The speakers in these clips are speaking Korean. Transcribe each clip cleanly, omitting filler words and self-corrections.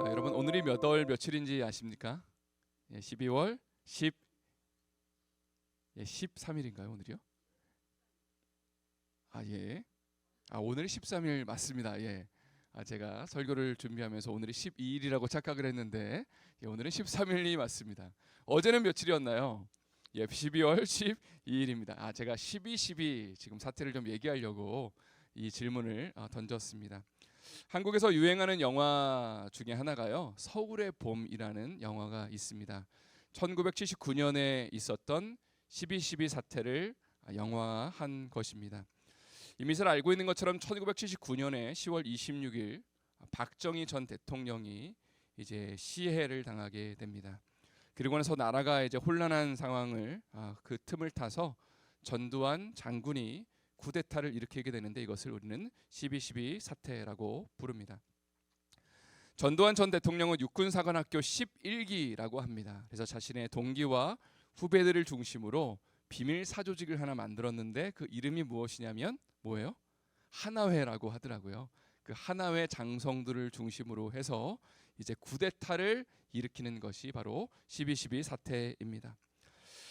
여러분 오늘이 몇 월 며칠인지 아십니까? 12월 13일인가요 오늘이요? 예. 오늘이 13일 맞습니다. 예. 제가 설교를 준비하면서 오늘이 12일이라고 착각을 했는데 오늘은 13일이 맞습니다. 어제는 며칠이었나요? 12월 12일입니다. 제가 12 지금 사태를 좀 얘기하려고 이 질문을 던졌습니다. 한국에서 유행하는 영화 중에 하나가요, 서울의 봄이라는 영화가 있습니다. 1979년에 있었던 12 사태를 영화한 것입니다. 이미 잘 알고 있는 것처럼 1979년에 10월 26일 박정희 전 대통령이 이제 시해를 당하게 됩니다. 그리고 나서 나라가 이제 혼란한 상황을 그 틈을 타서 전두환 장군이 쿠데타를 일으키게 되는데 이것을 우리는 12 사태라고 부릅니다. 전두환 전 대통령은 육군사관학교 11기라고 합니다. 그래서 자신의 동기와 후배들을 중심으로 비밀 사조직을 하나 만들었는데 그 이름이 무엇이냐면 뭐예요? 하나회라고 하더라고요. 그 하나회 장성들을 중심으로 해서 이제 쿠데타를 일으키는 것이 바로 12 사태입니다.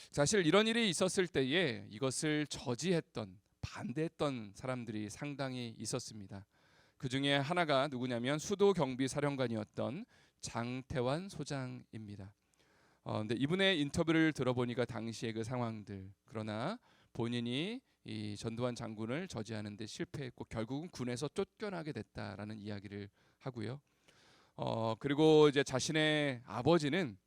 사실 이런 일이 있었을 때에 이것을 저지했던, 반대했던 사람들이 상당히 있었습니다. 그 중에 하나가 누구냐면 수도경비사령관이었던 장태환 소장입니다. 근데 이분의 인터뷰를 들어보니까 당시의 그 상황들, 그러나 본인이 이 전두환 장군을 저지하는 데 실패했고 결국은 군에서 쫓겨나게 됐다라는 이야기를 하고요. 그리고 이제 자신의 아버지는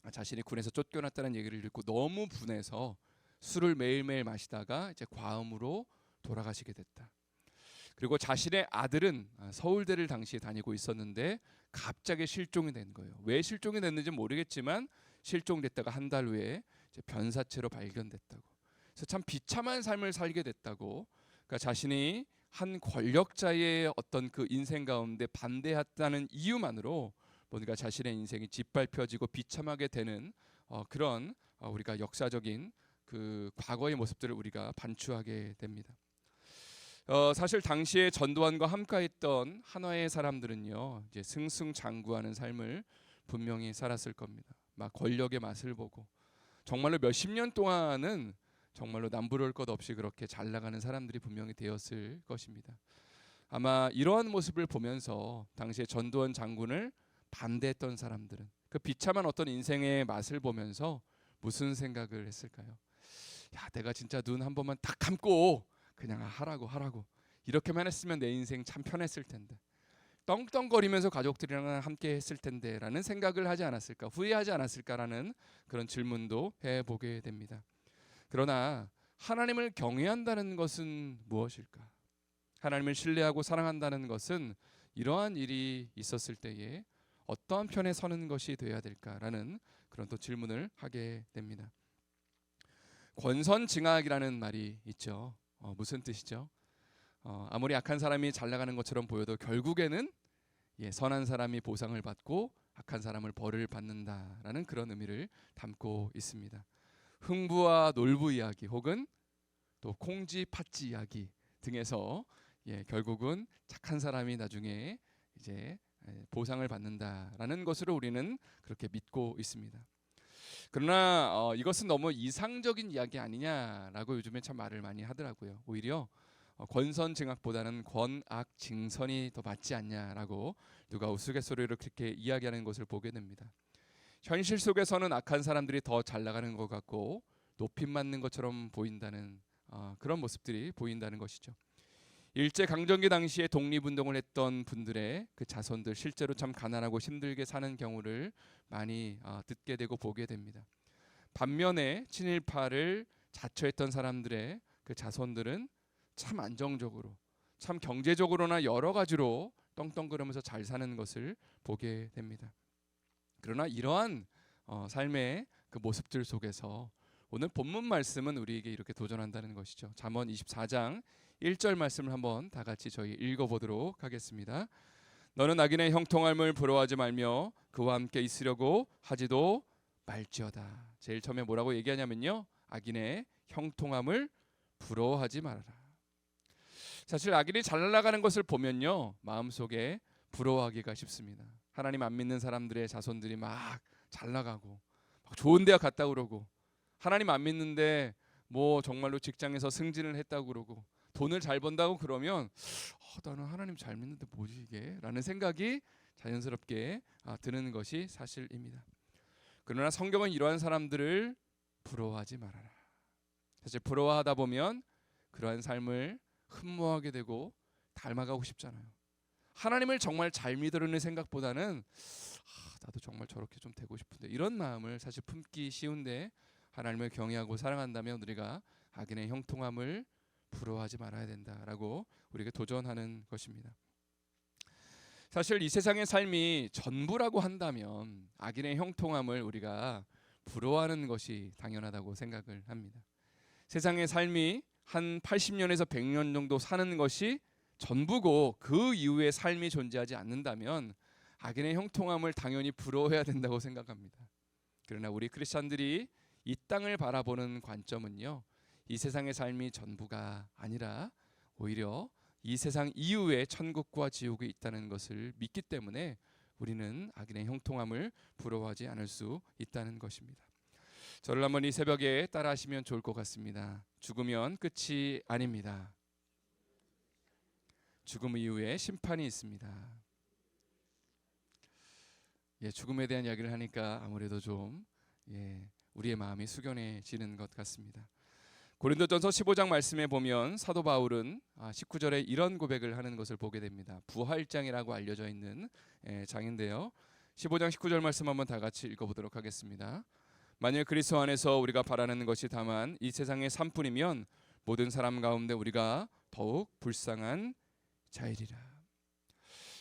자신이 군에서 쫓겨났다는 얘기를 듣고 너무 분해서 술을 매일매일 마시다가 이제 과음으로 돌아가시게 됐다. 그리고 자신의 아들은 서울대를 당시에 다니고 있었는데 갑자기 실종이 된 거예요. 왜 실종이 됐는지 모르겠지만 실종됐다가 한 달 후에 이제 변사체로 발견됐다고. 그래서 참 비참한 삶을 살게 됐다고. 그러니까 자신이 한 권력자의 어떤 그 인생 가운데 반대했다는 이유만으로 뭔가 자신의 인생이 짓밟혀지고 비참하게 되는 그런 우리가 역사적인 그 과거의 모습들을 우리가 반추하게 됩니다. 사실 당시에 전두환과 함께했던 한화의 사람들은요, 이제 승승장구하는 삶을 분명히 살았을 겁니다. 막 권력의 맛을 보고 정말로 몇십 년 동안은 정말로 남부러울 것 없이 그렇게 잘 나가는 사람들이 분명히 되었을 것입니다. 아마 이러한 모습을 보면서 당시에 전두환 장군을 반대했던 사람들은 그 비참한 어떤 인생의 맛을 보면서 무슨 생각을 했을까요? 야, 내가 진짜 눈 한 번만 딱 감고 그냥 하라고 이렇게만 했으면 내 인생 참 편했을 텐데, 떵떵거리면서 가족들이랑 함께 했을 텐데 라는 생각을 하지 않았을까, 후회하지 않았을까라는 그런 질문도 해보게 됩니다. 그러나 하나님을 경외한다는 것은 무엇일까? 하나님을 신뢰하고 사랑한다는 것은 이러한 일이 있었을 때에 어떠한 편에 서는 것이 되어야 될까라는 그런 또 질문을 하게 됩니다. 권선징악이라는 말이 있죠. 무슨 뜻이죠? 아무리 악한 사람이 잘 나가는 것처럼 보여도 결국에는 선한 사람이 보상을 받고 악한 사람을 벌을 받는다라는 그런 의미를 담고 있습니다. 흥부와 놀부 이야기 혹은 또 콩쥐 팥쥐 이야기 등에서 결국은 착한 사람이 나중에 이제 보상을 받는다라는 것으로 우리는 그렇게 믿고 있습니다. 그러나 이것은 너무 이상적인 이야기 아니냐라고 요즘에 참 말을 많이 하더라고요. 오히려 권선징악보다는 권악징선이 더 맞지 않냐라고 누가 우스갯소리로 그렇게 이야기하는 것을 보게 됩니다. 현실 속에서는 악한 사람들이 더 잘 나가는 것 같고 높임 맞는 것처럼 보인다는 그런 모습들이 보인다는 것이죠. 일제 강점기 당시에 독립운동을 했던 분들의 그 자손들 실제로 참 가난하고 힘들게 사는 경우를 많이 듣게 되고 보게 됩니다. 반면에 친일파를 자처했던 사람들의 그 자손들은 참 안정적으로, 참 경제적으로나 여러 가지로 떵떵거리면서 잘 사는 것을 보게 됩니다. 그러나 이러한 삶의 그 모습들 속에서 오늘 본문 말씀은 우리에게 이렇게 도전한다는 것이죠. 잠언 24장 1절 말씀을 한번 다 같이 저희 읽어보도록 하겠습니다. 너는 악인의 형통함을 부러워하지 말며 그와 함께 있으려고 하지도 말지어다. 제일 처음에 뭐라고 얘기하냐면요, 악인의 형통함을 부러워하지 말아라. 사실 악인이 잘 나가는 것을 보면요, 마음속에 부러워하기가 쉽습니다. 하나님 안 믿는 사람들의 자손들이 막 잘 나가고 막 좋은 대학 갔다 그러고, 하나님 안 믿는데 뭐 정말로 직장에서 승진을 했다고 그러고 돈을 잘 번다고 그러면 나는 하나님 잘 믿는데 뭐지 이게? 라는 생각이 자연스럽게 드는 것이 사실입니다. 그러나 성경은 이러한 사람들을 부러워하지 말아라. 사실 부러워하다 보면 그러한 삶을 흠모하게 되고 닮아가고 싶잖아요. 하나님을 정말 잘 믿으려는 생각보다는 나도 정말 저렇게 좀 되고 싶은데, 이런 마음을 사실 품기 쉬운데, 하나님을 경외하고 사랑한다면 우리가 악인의 형통함을 부러워하지 말아야 된다라고 우리에게 도전하는 것입니다. 사실 이 세상의 삶이 전부라고 한다면 악인의 형통함을 우리가 부러워하는 것이 당연하다고 생각을 합니다. 세상의 삶이 한 80년에서 100년 정도 사는 것이 전부고 그 이후의 삶이 존재하지 않는다면 악인의 형통함을 당연히 부러워해야 된다고 생각합니다. 그러나 우리 크리스찬들이 이 땅을 바라보는 관점은요, 이 세상의 삶이 전부가 아니라 오히려 이 세상 이후에 천국과 지옥이 있다는 것을 믿기 때문에 우리는 악인의 형통함을 부러워하지 않을 수 있다는 것입니다. 저를 한번 이 새벽에 따라하시면 좋을 것 같습니다. 죽으면 끝이 아닙니다. 죽음 이후에 심판이 있습니다. 죽음에 대한 이야기를 하니까 아무래도 좀 우리의 마음이 숙연해지는 것 같습니다. 고린도전서 15장 말씀에 보면 사도 바울은 19절에 이런 고백을 하는 것을 보게 됩니다. 부활장이라고 알려져 있는 장인데요. 15장 19절 말씀 한번 다 같이 읽어보도록 하겠습니다. 만일 그리스도 안에서 우리가 바라는 것이 다만 이 세상의 삶뿐이면 모든 사람 가운데 우리가 더욱 불쌍한 자이리라.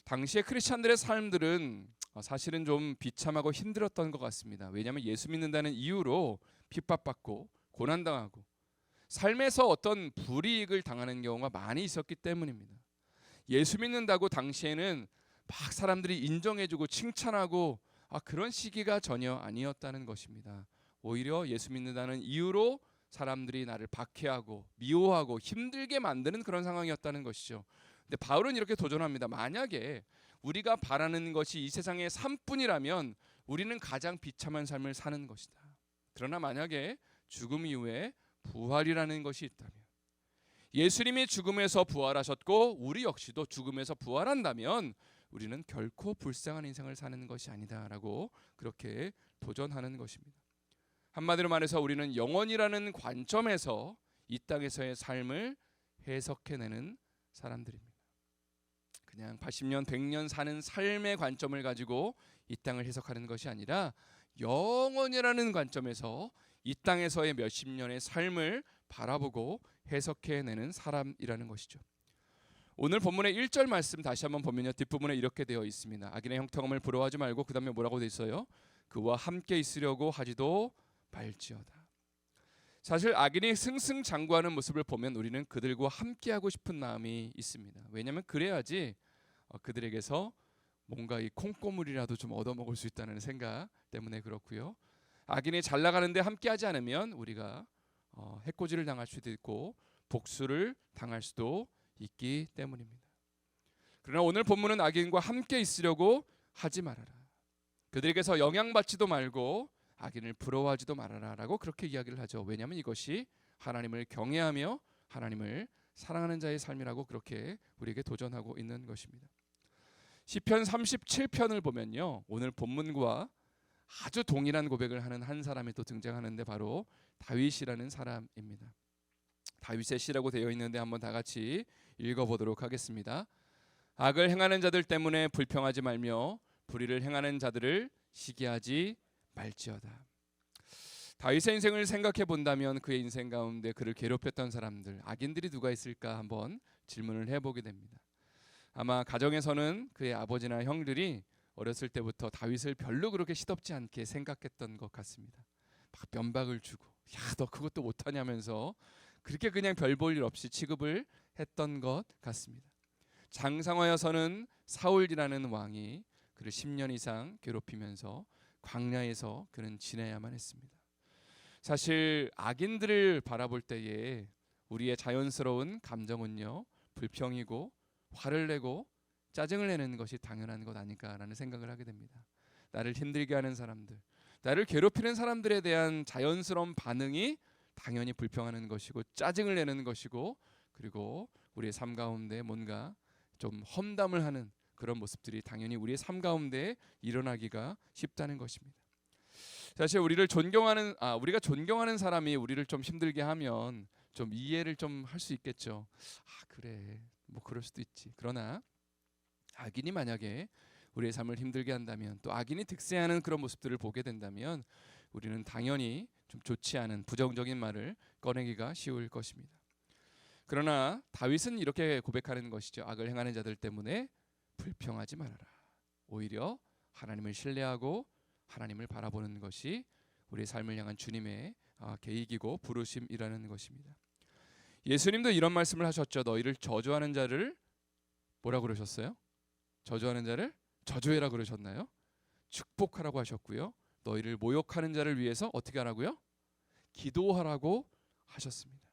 당시의 크리스찬들의 삶들은 사실은 좀 비참하고 힘들었던 것 같습니다. 왜냐하면 예수 믿는다는 이유로 핍박받고 고난당하고 삶에서 어떤 불이익을 당하는 경우가 많이 있었기 때문입니다. 예수 믿는다고 당시에는 막 사람들이 인정해주고 칭찬하고 그런 시기가 전혀 아니었다는 것입니다. 오히려 예수 믿는다는 이유로 사람들이 나를 박해하고 미워하고 힘들게 만드는 그런 상황이었다는 것이죠. 근데 바울은 이렇게 도전합니다. 만약에 우리가 바라는 것이 이 세상의 삶뿐이라면 우리는 가장 비참한 삶을 사는 것이다. 그러나 만약에 죽음 이후에 부활이라는 것이 있다면, 예수님이 죽음에서 부활하셨고 우리 역시도 죽음에서 부활한다면 우리는 결코 불쌍한 인생을 사는 것이 아니다라고 그렇게 도전하는 것입니다. 한마디로 말해서 우리는 영원이라는 관점에서 이 땅에서의 삶을 해석해내는 사람들입니다. 그냥 80년, 100년 사는 삶의 관점을 가지고 이 땅을 해석하는 것이 아니라 영원이라는 관점에서 이 땅에서의 몇십 년의 삶을 바라보고 해석해내는 사람이라는 것이죠. 오늘 본문의 1절 말씀 다시 한번 보면요, 뒷부분에 이렇게 되어 있습니다. 악인의 형통함을 부러워하지 말고, 그 다음에 뭐라고 되어 있어요? 그와 함께 있으려고 하지도 말지어다. 사실 악인이 승승장구하는 모습을 보면 우리는 그들과 함께하고 싶은 마음이 있습니다. 왜냐하면 그래야지 그들에게서 뭔가 이 콩고물이라도 좀 얻어먹을 수 있다는 생각 때문에 그렇고요. 악인이 잘 나가는데 함께하지 않으면 우리가 해코지를 당할 수도 있고 복수를 당할 수도 있기 때문입니다. 그러나 오늘 본문은 악인과 함께 있으려고 하지 말아라. 그들에게서 영향받지도 말고 악인을 부러워하지도 말아라 라고 그렇게 이야기를 하죠. 왜냐하면 이것이 하나님을 경외하며 하나님을 사랑하는 자의 삶이라고 그렇게 우리에게 도전하고 있는 것입니다. 시편 37편을 보면요, 오늘 본문과 아주 동일한 고백을 하는 한 사람이 또 등장하는데 바로 다윗이라는 사람입니다. 다윗의 시라고 되어 있는데 한번 다 같이 읽어보도록 하겠습니다. 악을 행하는 자들 때문에 불평하지 말며 불의를 행하는 자들을 시기하지 말지어다. 다윗의 인생을 생각해 본다면 그의 인생 가운데 그를 괴롭혔던 사람들, 악인들이 누가 있을까 한번 질문을 해보게 됩니다. 아마 가정에서는 그의 아버지나 형들이 어렸을 때부터 다윗을 별로 그렇게 시덥지 않게 생각했던 것 같습니다. 막 면박을 주고, 야, 너 그것도 못하냐면서 그렇게 그냥 별 볼 일 없이 취급을 했던 것 같습니다. 장상하여서는 사울이라는 왕이 그를 10년 이상 괴롭히면서 광야에서 그는 지내야만 했습니다. 사실 악인들을 바라볼 때에 우리의 자연스러운 감정은요, 불평이고 화를 내고 짜증을 내는 것이 당연한 것 아닐까라는 생각을 하게 됩니다. 나를 힘들게 하는 사람들, 나를 괴롭히는 사람들에 대한 자연스러운 반응이 당연히 불평하는 것이고 짜증을 내는 것이고, 그리고 우리의 삶 가운데 뭔가 좀 험담을 하는 그런 모습들이 당연히 우리의 삶 가운데 일어나기가 쉽다는 것입니다. 사실 우리가 존경하는 사람이 우리를 좀 힘들게 하면 좀 이해를 좀 할 수 있겠죠. 아, 그래, 뭐 그럴 수도 있지. 그러나 악인이 만약에 우리의 삶을 힘들게 한다면, 또 악인이 득세하는 그런 모습들을 보게 된다면 우리는 당연히 좀 좋지 않은 부정적인 말을 꺼내기가 쉬울 것입니다. 그러나 다윗은 이렇게 고백하는 것이죠. 악을 행하는 자들 때문에 불평하지 말아라. 오히려 하나님을 신뢰하고 하나님을 바라보는 것이 우리의 삶을 향한 주님의 계획이고 부르심이라는 것입니다. 예수님도 이런 말씀을 하셨죠. 너희를 저주하는 자를 뭐라 그러셨어요? 저주하는 자를 저주해라 그러셨나요? 축복하라고 하셨고요. 너희를 모욕하는 자를 위해서 어떻게 하라고요? 기도하라고 하셨습니다.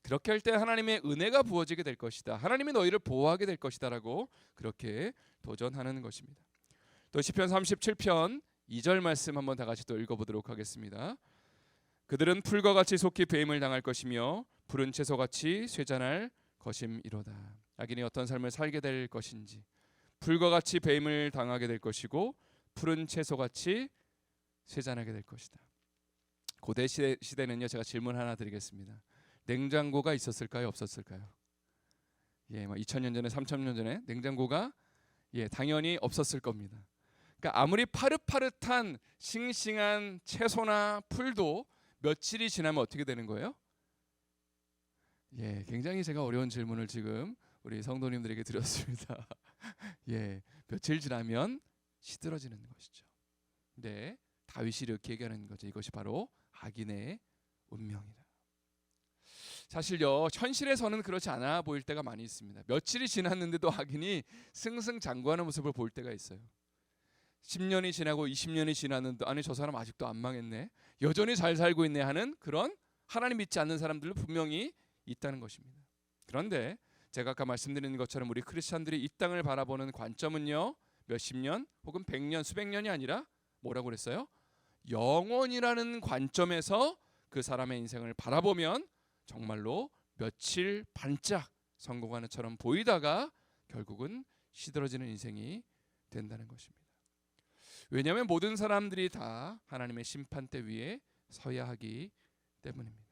그렇게 할 때 하나님의 은혜가 부어지게 될 것이다. 하나님이 너희를 보호하게 될 것이다라고 그렇게 도전하는 것입니다. 또 시편 37편 2절 말씀 한번 다 같이 또 읽어보도록 하겠습니다. 그들은 풀과 같이 속히 배임을 당할 것이며 푸른 채소같이 쇠잔할 것임이로다. 악인이 어떤 삶을 살게 될 것인지, 풀과 같이 배임을 당하게 될 것이고 푸른 채소같이 쇠잔하게 될 것이다. 고대 시대는요, 제가 질문 하나 드리겠습니다. 냉장고가 있었을까요, 없었을까요? 2000년 전에 3000년 전에 냉장고가 당연히 없었을 겁니다. 그러니까 아무리 파릇파릇한 싱싱한 채소나 풀도 며칠이 지나면 어떻게 되는 거예요? 굉장히 제가 어려운 질문을 지금 우리 성도님들에게 드렸습니다. 며칠 지나면 시들어지는 것이죠. 근데 다윗이 이렇게 얘기하는 거죠. 이것이 바로 악인의 운명이다. 사실요, 현실에서는 그렇지 않아 보일 때가 많이 있습니다. 며칠이 지났는데도 악인이 승승장구하는 모습을 볼 때가 있어요. 10년이 지나고 20년이 지났는데 아니 저 사람 아직도 안 망했네, 여전히 잘 살고 있네 하는 그런 하나님 믿지 않는 사람들도 분명히 있다는 것입니다. 그런데 제가 아까 말씀드린 것처럼 우리 크리스찬들이 이 땅을 바라보는 관점은요, 몇십 년 혹은 100년 수백 년이 아니라 뭐라고 그랬어요? 영원이라는 관점에서 그 사람의 인생을 바라보면 정말로 며칠 반짝 성공하는 처럼 보이다가 결국은 시들어지는 인생이 된다는 것입니다. 왜냐하면 모든 사람들이 다 하나님의 심판대 위에 서야 하기 때문입니다.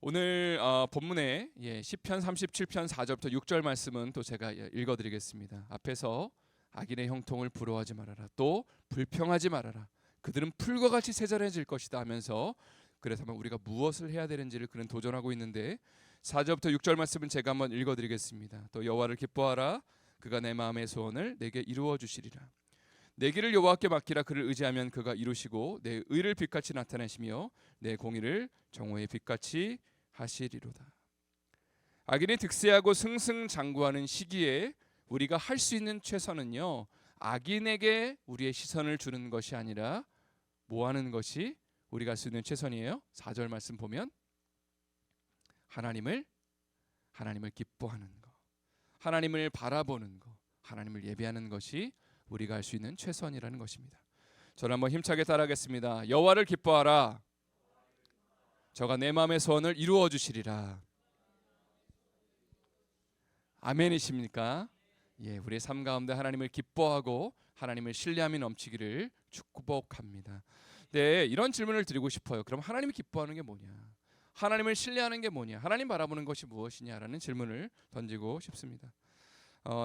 오늘 본문에 시편 37편 4절부터 6절 말씀은 또 제가 읽어드리겠습니다. 앞에서 악인의 형통을 부러워하지 말아라, 또 불평하지 말아라, 그들은 풀과 같이 세잔해질 것이다 하면서 그래서 우리가 무엇을 해야 되는지를 그는 도전하고 있는데, 4절부터 6절 말씀은 제가 한번 읽어드리겠습니다. 또 여호와를 기뻐하라, 그가 내 마음의 소원을 내게 이루어 주시리라. 내 길을 여호와께 맡기라, 그를 의지하면 그가 이루시고 내 의를 빛같이 나타내시며 내 공의를 정오의 빛같이 하시리로다. 악인이 득세하고 승승장구하는 시기에 우리가 할 수 있는 최선은요, 악인에게 우리의 시선을 주는 것이 아니라 뭐 하는 것이 우리가 할 수 있는 최선이에요? 4절 말씀 보면 하나님을 기뻐하는 거, 하나님을 바라보는 거, 하나님을 예배하는 것이 우리가 할 수 있는 최선이라는 것입니다. 저는 한번 힘차게 따라하겠습니다. 여호와를 기뻐하라, 저가 내 마음의 소원을 이루어 주시리라. 아멘이십니까? 우리의 삶 가운데 하나님을 기뻐하고 하나님을 신뢰함이 넘치기를 축복합니다. 네, 이런 질문을 드리고 싶어요. 그럼 하나님이 기뻐하는 게 뭐냐? 하나님을 신뢰하는 게 뭐냐? 하나님 바라보는 것이 무엇이냐라는 질문을 던지고 싶습니다.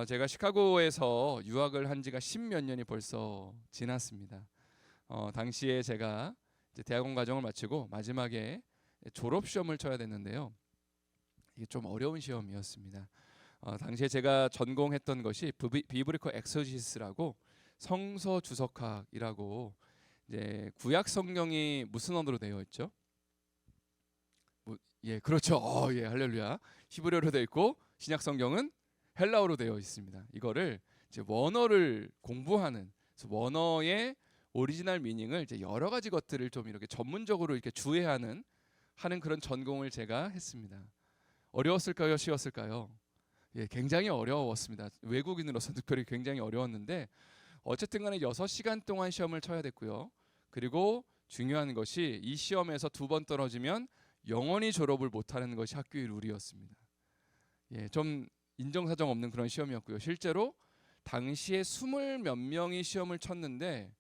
제가 시카고에서 유학을 한 지가 10몇 년이 벌써 지났습니다. 당시에 제가 이제 대학원 과정을 마치고 마지막에 졸업 시험을 쳐야 됐는데요. 이게 좀 어려운 시험이었습니다. 당시에 제가 전공했던 것이 비브리컬 엑서지스라고 성서 주석학이라고, 이제 구약 성경이 무슨 언어로 되어 있죠? 그렇죠. 할렐루야. 히브리어로 되어 있고 신약 성경은 헬라어로 되어 있습니다. 이거를 이제 원어를 공부하는, 원어의 오리지널 미닝을 이제 여러 가지 것들을 좀 이렇게 전문적으로 이렇게 주해하는 그런 전공을 제가 했습니다. 어려웠을까요? 쉬웠을까요? 예, 굉장히 어려웠습니다. 외국인으로서 특별히 굉장히 어려웠는데 어쨌든 간에 6시간 동안 시험을 쳐야 됐고요. 그리고 중요한 것이 이 시험에서 2번 떨어지면 영원히 졸업을 못하는 것이 학교의 룰이었습니다. 예, 좀 인정사정 없는 그런 시험이었고요. 실제로 당시에 20 몇 명이 시험을 쳤는데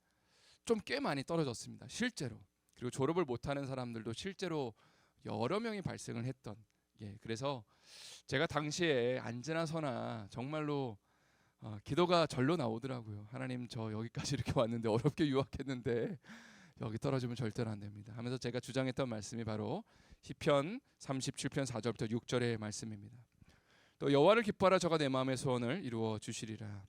좀 꽤 많이 떨어졌습니다. 실제로. 그리고 졸업을 못하는 사람들도 실제로 여러 명이 발생을 했던. 예, 그래서 제가 당시에 앉으나 서나 정말로 기도가 절로 나오더라고요. 하나님, 저 여기까지 이렇게 왔는데 어렵게 유학했는데 여기 떨어지면 절대로 안 됩니다 하면서 제가 주장했던 말씀이 바로 시편 37편 4절부터 6절의 말씀입니다. 또 여호와를 기뻐하라, 저가 내 마음의 소원을 이루어 주시리라.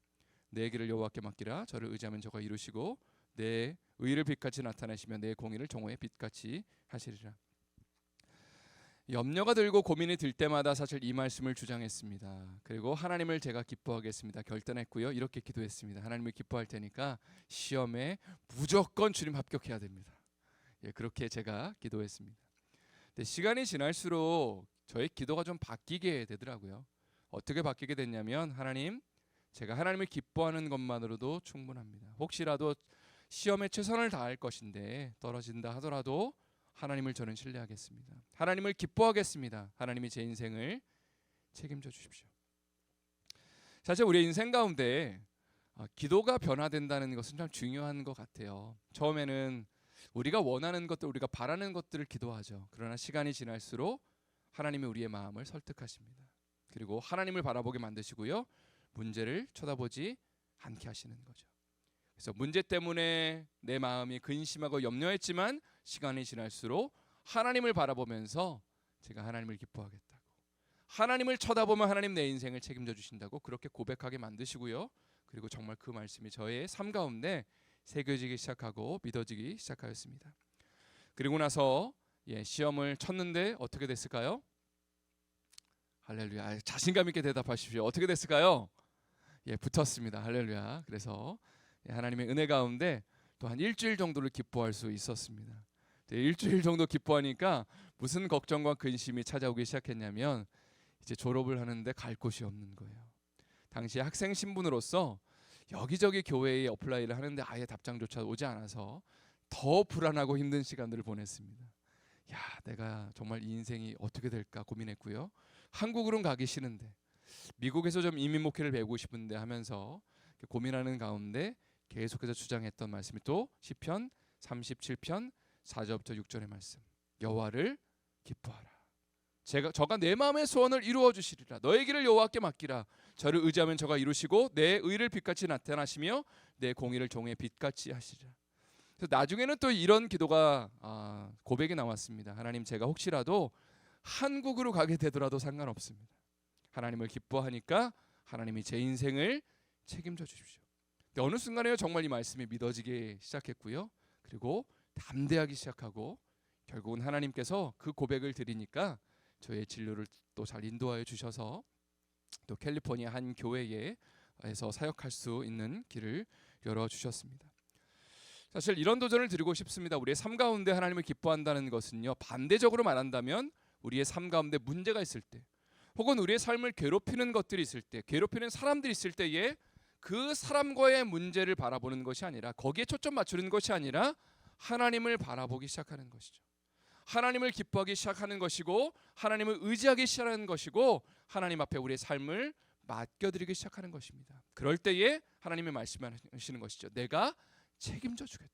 내 길을 여호와께 맡기라. 저를 의지하면 저가 이루시고 내 의를 빛같이 나타내시며 내 공의를 정오의 빛같이 하시리라. 염려가 들고 고민이 들 때마다 사실 이 말씀을 주장했습니다. 그리고 하나님을 제가 기뻐하겠습니다 결단했고요. 이렇게 기도했습니다. 하나님을 기뻐할 테니까 시험에 무조건 주님 합격해야 됩니다. 예, 그렇게 제가 기도했습니다. 근데 시간이 지날수록 저의 기도가 좀 바뀌게 되더라고요. 어떻게 바뀌게 됐냐면, 하나님, 제가 하나님을 기뻐하는 것만으로도 충분합니다. 혹시라도 시험에 최선을 다할 것인데 떨어진다 하더라도 하나님을 저는 신뢰하겠습니다. 하나님을 기뻐하겠습니다. 하나님이 제 인생을 책임져 주십시오. 사실 우리의 인생 가운데 기도가 변화된다는 것은 참 중요한 것 같아요. 처음에는 우리가 원하는 것들, 우리가 바라는 것들을 기도하죠. 그러나 시간이 지날수록 하나님이 우리의 마음을 설득하십니다. 그리고 하나님을 바라보게 만드시고요. 문제를 쳐다보지 않게 하시는 거죠. 그래서 문제 때문에 내 마음이 근심하고 염려했지만 시간이 지날수록 하나님을 바라보면서 제가 하나님을 기뻐하겠다고, 하나님을 쳐다보면 하나님 내 인생을 책임져 주신다고 그렇게 고백하게 만드시고요. 그리고 정말 그 말씀이 저의 삶 가운데 새겨지기 시작하고 믿어지기 시작하였습니다. 그리고 나서 시험을 쳤는데 어떻게 됐을까요? 할렐루야. 자신감 있게 대답하십시오. 어떻게 됐을까요? 붙었습니다. 할렐루야. 그래서 하나님의 은혜 가운데 또 한 일주일 정도를 기뻐할 수 있었습니다. 일주일 정도 기뻐하니까 무슨 걱정과 근심이 찾아오기 시작했냐면, 이제 졸업을 하는데 갈 곳이 없는 거예요. 당시 학생 신분으로서 여기저기 교회에 어플라이를 하는데 아예 답장조차 오지 않아서 더 불안하고 힘든 시간들을 보냈습니다. 야, 내가 정말 이 인생이 어떻게 될까 고민했고요. 한국으로는 가기 싫은데 미국에서 좀 이민 목회를 배우고 싶은데 하면서 고민하는 가운데 계속해서 주장했던 말씀이 또 시편 37편 4절부터 6절의 말씀. 여호와를 기뻐하라. 저가 내 마음의 소원을 이루어 주시리라. 너의 길을 여호와께 맡기라. 저를 의지하면 저가 이루시고 내 의를 빛같이 나타나시며 내 공의를 종의 빛같이 하시리라. 그래서 나중에는 또 이런 기도가 고백이 나왔습니다. 하나님, 제가 혹시라도 한국으로 가게 되더라도 상관없습니다. 하나님을 기뻐하니까 하나님이 제 인생을 책임져 주십시오. 근데 어느 순간에 정말 이 말씀이 믿어지기 시작했고요. 그리고 담대하기 시작하고 결국은 하나님께서 그 고백을 드리니까 저의 진로를 또 잘 인도하여 주셔서 또 캘리포니아 한 교회에서 사역할 수 있는 길을 열어주셨습니다. 사실 이런 도전을 드리고 싶습니다. 우리의 삶 가운데 하나님을 기뻐한다는 것은요, 반대적으로 말한다면 우리의 삶 가운데 문제가 있을 때, 혹은 우리의 삶을 괴롭히는 것들이 있을 때, 괴롭히는 사람들이 있을 때에 그 사람과의 문제를 바라보는 것이 아니라, 거기에 초점 맞추는 것이 아니라 하나님을 바라보기 시작하는 것이죠. 하나님을 기뻐하기 시작하는 것이고 하나님을 의지하기 시작하는 것이고 하나님 앞에 우리의 삶을 맡겨드리기 시작하는 것입니다. 그럴 때에 하나님이 말씀하시는 것이죠. 내가 책임져 주겠다.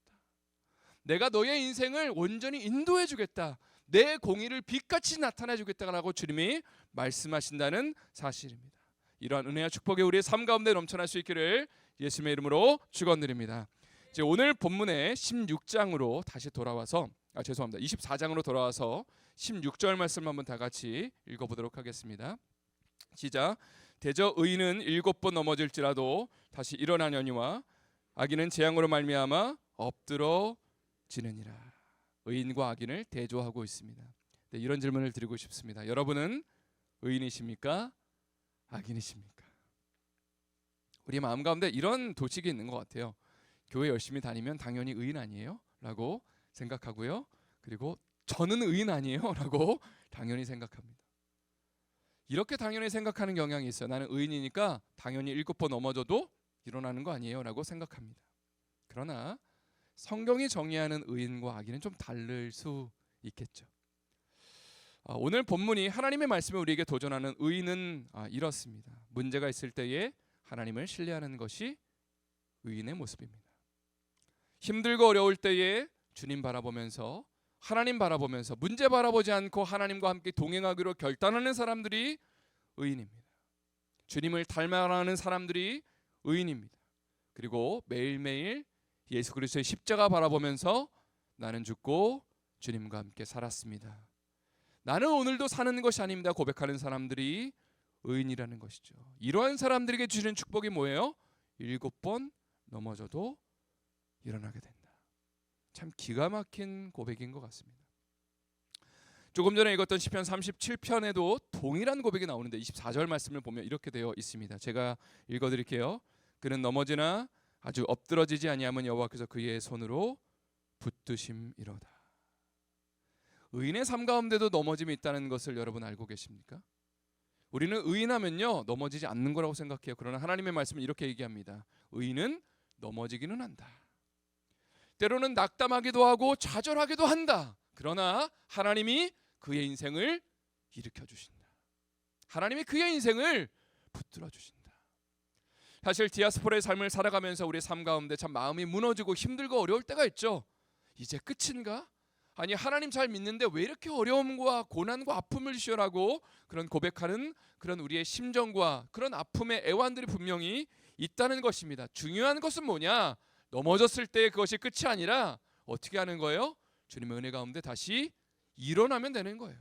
내가 너의 인생을 온전히 인도해 주겠다. 내 공의를 빛같이 나타내 주겠다라고 주님이 말씀하신다는 사실입니다. 이러한 은혜와 축복이 우리의 삶 가운데 넘쳐날 수 있기를 예수님의 이름으로 축원드립니다. 이제 오늘 본문의 16장으로 다시 돌아와서 24장으로 돌아와서 16절 말씀 한번 다 같이 읽어보도록 하겠습니다. 시작. 대저 의인은 7번 넘어질지라도 다시 일어나려니와 악인은 재앙으로 말미암아 엎드러지느니라. 의인과 악인을 대조하고 있습니다. 네, 이런 질문을 드리고 싶습니다. 여러분은 의인이십니까? 악인이십니까? 우리 마음 가운데 이런 도식이 있는 것 같아요. 교회 열심히 다니면 당연히 의인 아니에요? 라고 생각하고요. 그리고 저는 의인 아니에요? 라고 당연히 생각합니다. 이렇게 당연히 생각하는 경향이 있어요. 나는 의인이니까 당연히 7번 넘어져도 일어나는 거 아니에요 라고 생각합니다. 그러나 성경이 정의하는 의인과 악인은 좀 다를 수 있겠죠. 오늘 본문이 하나님의 말씀에 우리에게 도전하는 의인은 이렇습니다. 문제가 있을 때에 하나님을 신뢰하는 것이 의인의 모습입니다. 힘들고 어려울 때에 주님 바라보면서, 하나님 바라보면서, 문제 바라보지 않고 하나님과 함께 동행하기로 결단하는 사람들이 의인입니다. 주님을 닮아가는 사람들이 의인입니다. 그리고 매일매일 예수 그리스도의 십자가 바라보면서 나는 죽고 주님과 함께 살았습니다, 나는 오늘도 사는 것이 아닙니다 고백하는 사람들이 의인이라는 것이죠. 이러한 사람들에게 주시는 축복이 뭐예요? 7번 넘어져도 일어나게 된다. 참 기가 막힌 고백인 것 같습니다. 조금 전에 읽었던 시편 37편에도 동일한 고백이 나오는데 24절 말씀을 보면 이렇게 되어 있습니다. 제가 읽어드릴게요. 그는 넘어지나 아주 엎드러지지 아니하면 여호와께서 그의 손으로 붙드심이로다. 의인의 삶 가운데도 넘어짐이 있다는 것을 여러분 알고 계십니까? 우리는 의인하면요 넘어지지 않는 거라고 생각해요. 그러나 하나님의 말씀은 이렇게 얘기합니다. 의인은 넘어지기는 한다. 때로는 낙담하기도 하고 좌절하기도 한다. 그러나 하나님이 그의 인생을 일으켜 주신다. 하나님이 그의 인생을 붙들어 주신다. 사실 디아스포라의 삶을 살아가면서 우리의 삶 가운데 참 마음이 무너지고 힘들고 어려울 때가 있죠. 이제 끝인가? 아니 하나님 잘 믿는데 왜 이렇게 어려움과 고난과 아픔을 주시라고 그런 고백하는 그런 우리의 심정과 그런 아픔의 애환들이 분명히 있다는 것입니다. 중요한 것은 뭐냐? 넘어졌을 때 그것이 끝이 아니라 어떻게 하는 거예요? 주님의 은혜 가운데 다시 일어나면 되는 거예요.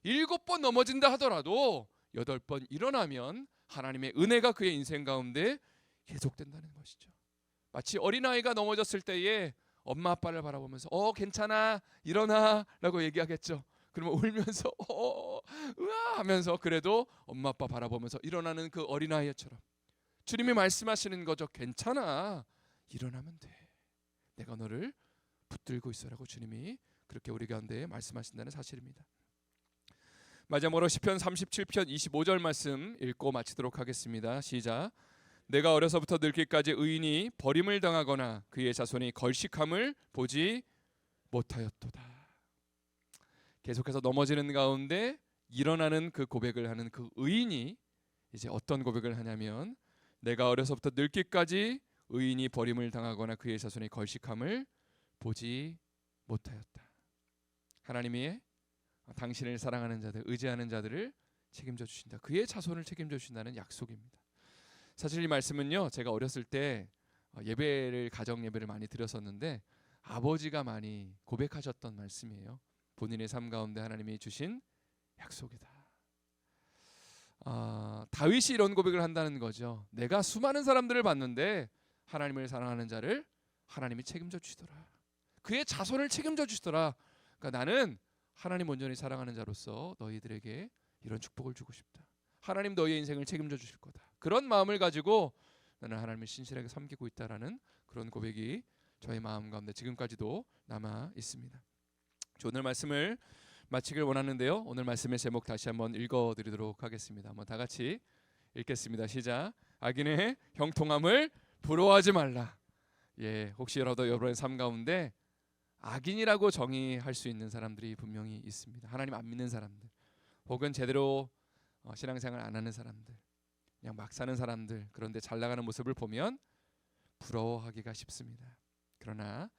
7번 넘어진다 하더라도 8번 일어나면 하나님의 은혜가 그의 인생 가운데 계속된다는 것이죠. 마치 어린아이가 넘어졌을 때에 엄마 아빠를 바라보면서 괜찮아 일어나 라고 얘기하겠죠. 그러면 울면서 으아 하면서 그래도 엄마 아빠 바라보면서 일어나는 그 어린아이처럼 주님이 말씀하시는 거죠. 괜찮아 일어나면 돼. 내가 너를 붙들고 있어라고 주님이 그렇게 우리 가운데 말씀하신다는 사실입니다. 마지막으로 시편 37편 25절 말씀 읽고 마치도록 하겠습니다. 시작. 내가 어려서부터 늙기까지 의인이 버림을 당하거나 그의 자손이 걸식함을 보지 못하였도다. 계속해서 넘어지는 가운데 일어나는 그 고백을 하는 그 의인이 이제 어떤 고백을 하냐면 내가 어려서부터 늙기까지 의인이 버림을 당하거나 그의 자손이 걸식함을 보지 못하였다. 하나님이 당신을 사랑하는 자들, 의지하는 자들을 책임져 주신다. 그의 자손을 책임져 주신다는 약속입니다. 사실 이 말씀은요, 제가 어렸을 때 예배를 가정 예배를 많이 드렸었는데 아버지가 많이 고백하셨던 말씀이에요. 본인의 삶 가운데 하나님이 주신 약속이다. 다윗이 이런 고백을 한다는 거죠. 내가 수많은 사람들을 봤는데 하나님을 사랑하는 자를 하나님이 책임져 주시더라. 그의 자손을 책임져 주시더라. 그러니까 나는 하나님 온전히 사랑하는 자로서 너희들에게 이런 축복을 주고 싶다. 하나님 너희의 인생을 책임져 주실 거다. 그런 마음을 가지고 나는 하나님을 신실하게 섬기고 있다라는 그런 고백이 저의 마음 가운데 지금까지도 남아 있습니다. 오늘 말씀을 마치길 원하는데요. 오늘 말씀의 제목 다시 한번 읽어드리도록 하겠습니다. 한번 다 같이 읽겠습니다. 시작. 악인의 형통함을 부러워하지 말라. 혹시 여러분의 삶 가운데 악인이라고 정의할 수 있는 사람들이 분명히 있습니다. 하나님 안 믿는 사람들, 혹은 제대로 신앙생활 안 하는 사람들, 그냥 막 사는 사람들, 그런데 잘 나가는 모습을 보면 부러워하기가 쉽습니다. 그러나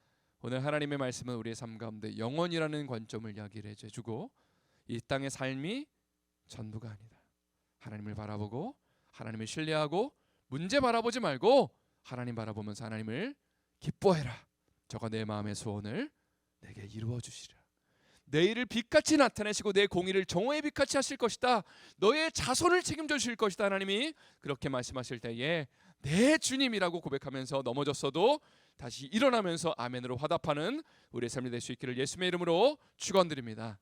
오늘 하나님의 말씀은 우리의 삶 가운데 영원이라는 관점을 이야기를 해주고 이 땅의 삶이 전부가 아니다. 하나님을 바라보고 하나님을 신뢰하고 문제 바라보지 말고 하나님 바라보면서 하나님을 기뻐해라. 저가 내 마음의 소원을 내게 이루어 주시라. 내 일을 빛같이 나타내시고 내 공의를 정오의 빛같이 하실 것이다. 너의 자손을 책임져 주실 것이다. 하나님이 그렇게 말씀하실 때에 내 주님이라고 고백하면서 넘어졌어도 다시 일어나면서 아멘으로 화답하는 우리의 삶이 될 수 있기를 예수님의 이름으로 축원드립니다.